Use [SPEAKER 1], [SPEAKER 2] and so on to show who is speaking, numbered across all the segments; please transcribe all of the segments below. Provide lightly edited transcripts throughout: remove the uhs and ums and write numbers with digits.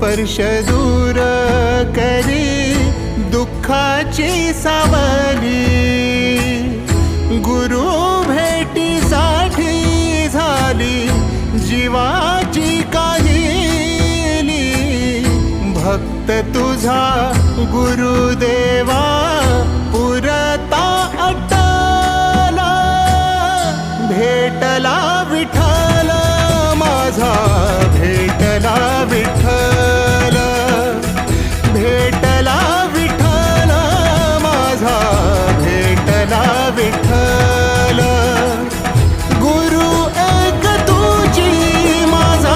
[SPEAKER 1] स्पर्श दूर करी दुःखाची सावली, गुरु भेटीसाठी झाली जीवाची काहिली। भक्त तुझा गुरुदेवा पुरता अटला, भेटला विठ्ठल माझा, भेटला विठ्ठल, भेटला विठ्ठल माझा, भेटला विठ्ठल। गुरु एक तुझी माझा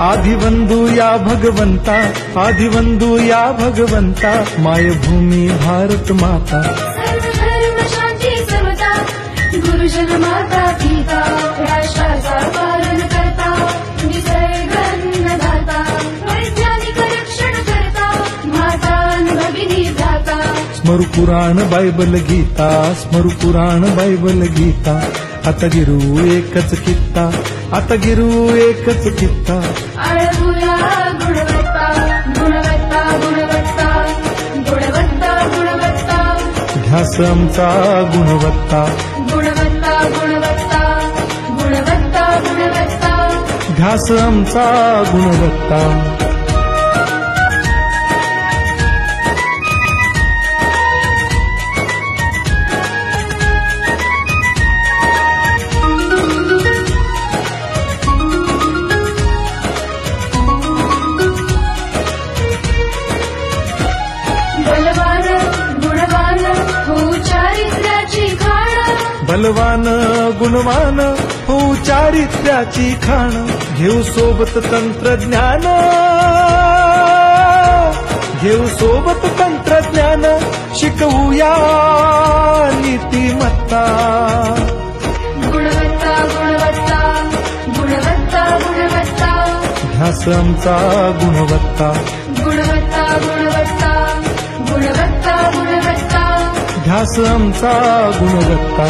[SPEAKER 2] आदिवंदू या भगवंता, आदिवंदू या भगवंता, मायभूमी भारत माता।
[SPEAKER 3] सर्व धर्म शांती समता, गुरुजन माता पिता, राष्ट्राचा पालन करता, निसर्ग अन्नदाता, वैज्ञानिक रक्षण करता, माता भगिनी दाता।
[SPEAKER 2] स्मरु पुराण बायबल गीता, स्मरु पुराण बायबल गीता, आता गिरू एकच कित्ता, आता गिरू एकच कित्ता।
[SPEAKER 3] आळवूया गुणवत्ता, गुणवत्ता, गुणवत्ता, गुणवत्ता, गुणवत्ता,
[SPEAKER 2] ध्यास आमचा गुणवत्ता,
[SPEAKER 3] गुणवत्ता, गुणवत्ता, गुणवत्ता, गुणवत्ता।
[SPEAKER 2] ध्यास आमचा गुणवत्ता।
[SPEAKER 3] बलवान गुणवान हो चारित्र्याची खाण,
[SPEAKER 2] बलवान गुणवान हो चारित्र्याची खाण, घेऊ सोबत तंत्रज्ञान, घेऊ सोबत तंत्रज्ञान, शिकवूया नीतिमत्ता।
[SPEAKER 3] गुणवत्ता, गुणवत्ता, गुणवत्ता, गुणवत्ता,
[SPEAKER 2] ध्यास आमचा गुणवत्ता,
[SPEAKER 3] गुणवत्ता, गुणवत्ता, गुणवत्ता, गुणवत्ता।
[SPEAKER 2] ध्यास आमचा गुणवत्ता।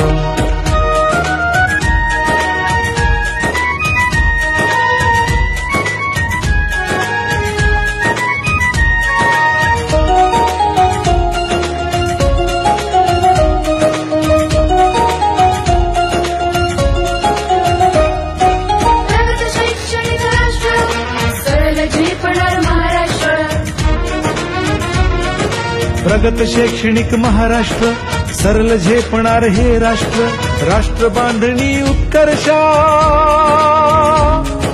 [SPEAKER 3] प्रगत शैक्षणिक राष्ट्र, सरळ झेपणार महाराष्ट्र।
[SPEAKER 2] प्रगत शैक्षणिक महाराष्ट्र, सरल झेपणार हे राष्ट्र, राष्ट्र बांधणी उत्कर्षा,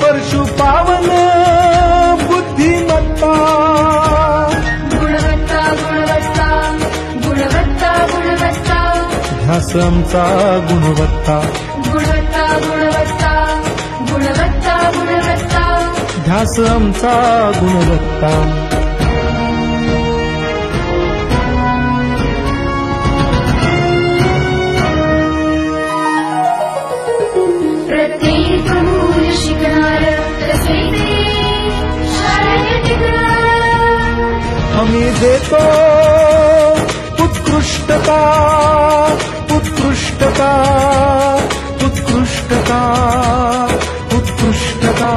[SPEAKER 2] परशु पावन बुद्धिमत्ता।
[SPEAKER 3] गुणवत्ता, गुणवत्ता, गुणवत्ता, गुणवत्ता,
[SPEAKER 2] ध्यास आमचा गुणवत्ता,
[SPEAKER 3] गुणवत्ता, गुणवत्ता, गुणवत्ता, गुणवत्ता।
[SPEAKER 2] ध्यास आमचा गुणवत्ता।
[SPEAKER 3] प्रत्येक मूल शिकणार, तसे ते शाळेत टिकणार।
[SPEAKER 2] आम्ही देतो उत्कृष्टता, उत्कृष्टता, उत्कृष्टता, उत्कृष्टता,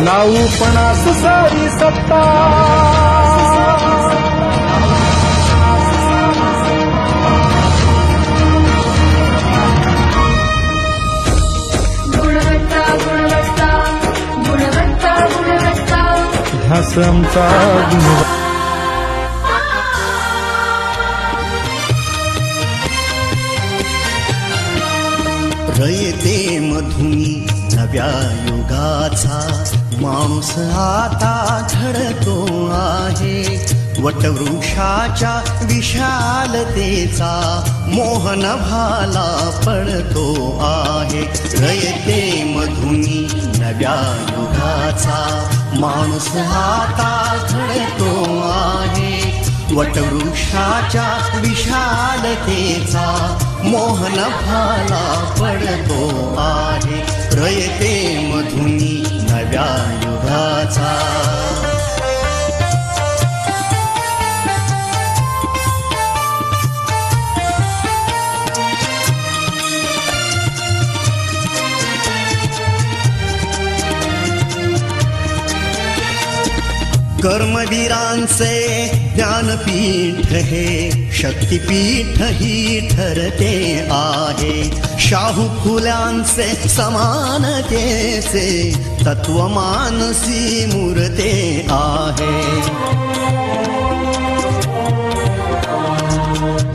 [SPEAKER 2] लावू पणास सारी सत्ता।
[SPEAKER 3] गुणवत्ता, गुणवत्ता, गुणवत्ता, गुणवत्ता।
[SPEAKER 2] ध्यास आमचा गुणवत्ता।
[SPEAKER 4] रयते मधुनी नव्या युगाचा, माणूस आता घडतो आहे, वटवृक्षाच्या विशालतेचा मोहन भाला पडतो आहे। रयते मधुनी नव्या युगाचा माणूस आता घडतो आहे. वटवृक्षाच्या विशालतेचा मोहन भाला पडतो आहे. रयते मधुनी नव्या युगाचा. कर्मवीरांचे ज्ञानपीठ हे शक्तिपीठ ही ठरते आहे. शाहू फुल्यांचे समानतेचे तत्व मानसी मूर्ते आहे.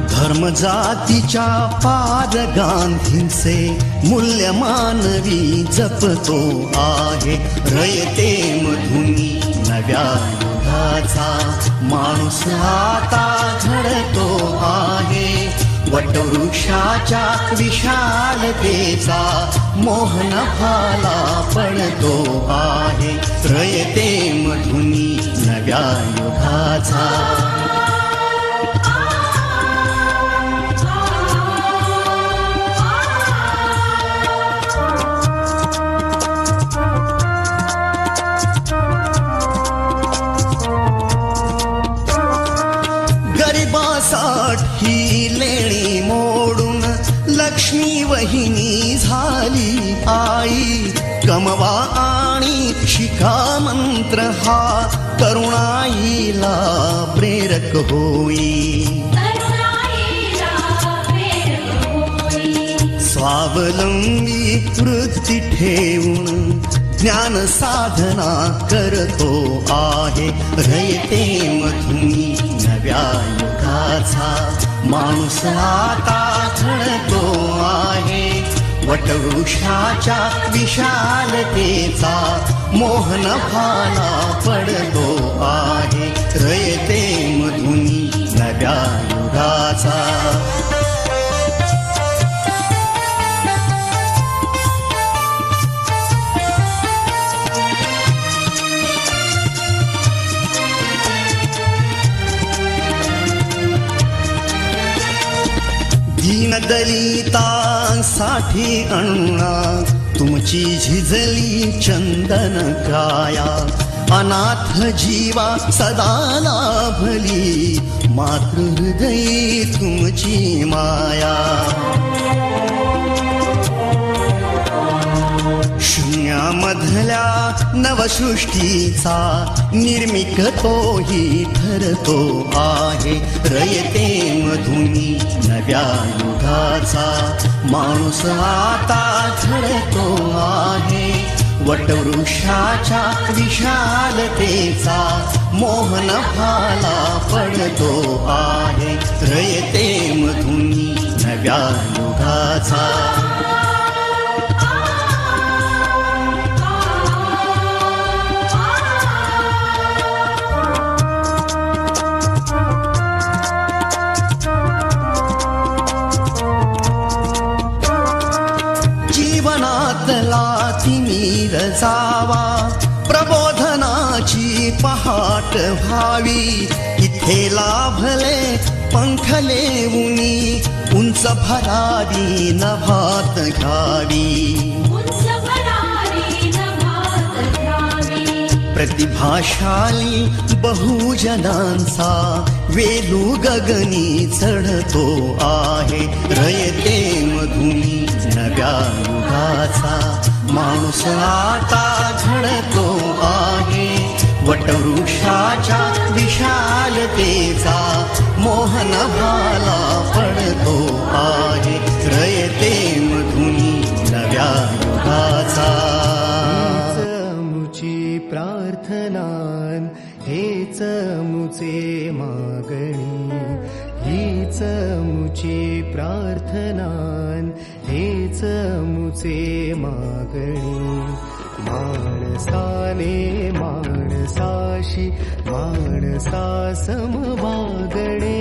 [SPEAKER 4] धर्म जातीच्या पाद गांधींचे मूल्य मानवी जपतो आहे. रयते मधुनी नव्या युगाचा माणूस आता घडतो आहे. वटवृक्षाच्या विशालतेचा मोहन भाला पडतो आहे. रयते मधुनी नव्या युगाचा. ही लेणी मोडून लक्ष्मी वहिनी झाली आई. कमवा आणि शिका मंत्र हा तरुणाईला प्रेरक होई. स्वावलंबी वृत्ती ठेवून ज्ञान साधना करतो आहे. रयते मधुनी नव्या युगाचा माणूस आता घडतो आहे. वटवृक्षाच्या विशालतेचा मोहन भाला पडतो आहे. रयते मधुनी नव्या युगाचा. दलितांसाठी अण्णा तुमची झिजली चंदन काया. अनाथ जीवा सदा लाभली मातृहृदयी तुमची माया. शून्यामधल्या नवसृष्टीचा निर्मिक तोही ठरतो आहे. रयते मधुनी नव्या युगाचा माणूस आता घडतो आहे. वटवृक्षाच्या विशालतेचा मोहन भाला पडतो आहे. रयते मधुनी नव्या युगाचा. जीवनातला तिमिर जावा प्रबोधनाची पहाट व्हावी. इथे लाभले पंखले उनी उंच भरारी नभात घ्यावी. प्रतिभाशाली बहुजनांचा वेलू गगनी चढतो आहे. रयते मधुनी नव्या युगाचा माणूस आता घडतो आहे. वटवृक्षाच्या विशालतेचा मोहन भाला पडतो आहे. रयते मधुनी नव्या युगाचा.
[SPEAKER 1] प्रार्थनान हेच मुचे मागणी. हीच मुची प्रार्थनान हेच मुचे मागणी. माणसाने माणसाशी माणसा समवागणे.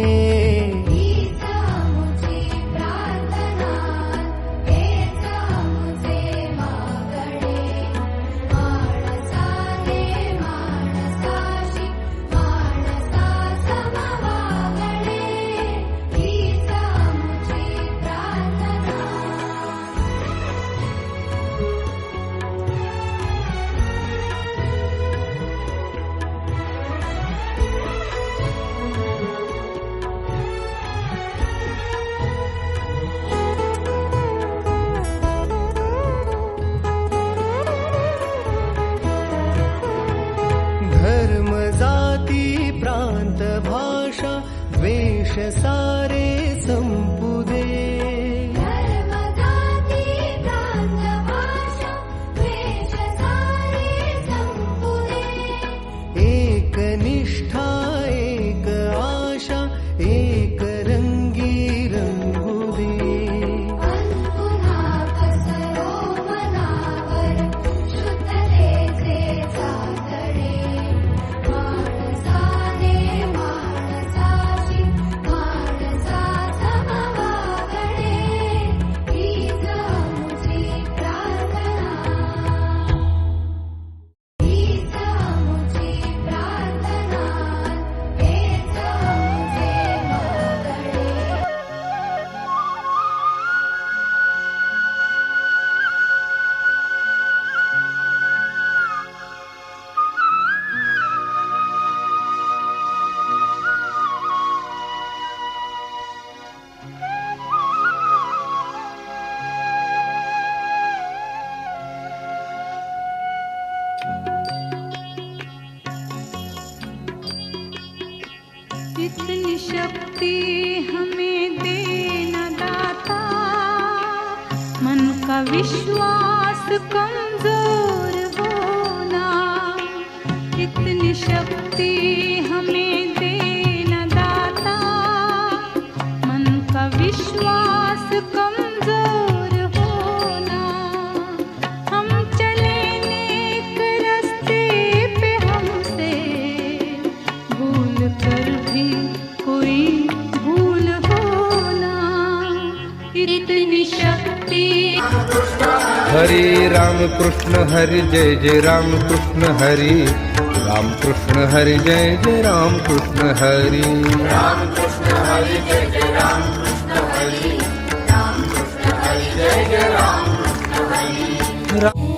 [SPEAKER 5] शक्ति हमें देना दाता, मन का विश्वास कमजोर होना, इतनी शक्ति हमें देना दाता, मन का विश्वास कमजोर होना। हम चले नेक रास्ते पे, हमसे भूल कर भी कोई भूल होना, इतनी शक्ति।
[SPEAKER 6] हरे राम कृष्ण हरि जय जय राम कृष्ण हरि, राम कृष्ण हरि जय जय राम कृष्ण हरि, राम कृष्ण हरि जय जय राम कृष्ण हरि, राम कृष्ण हरि जय जय राम कृष्ण हरि।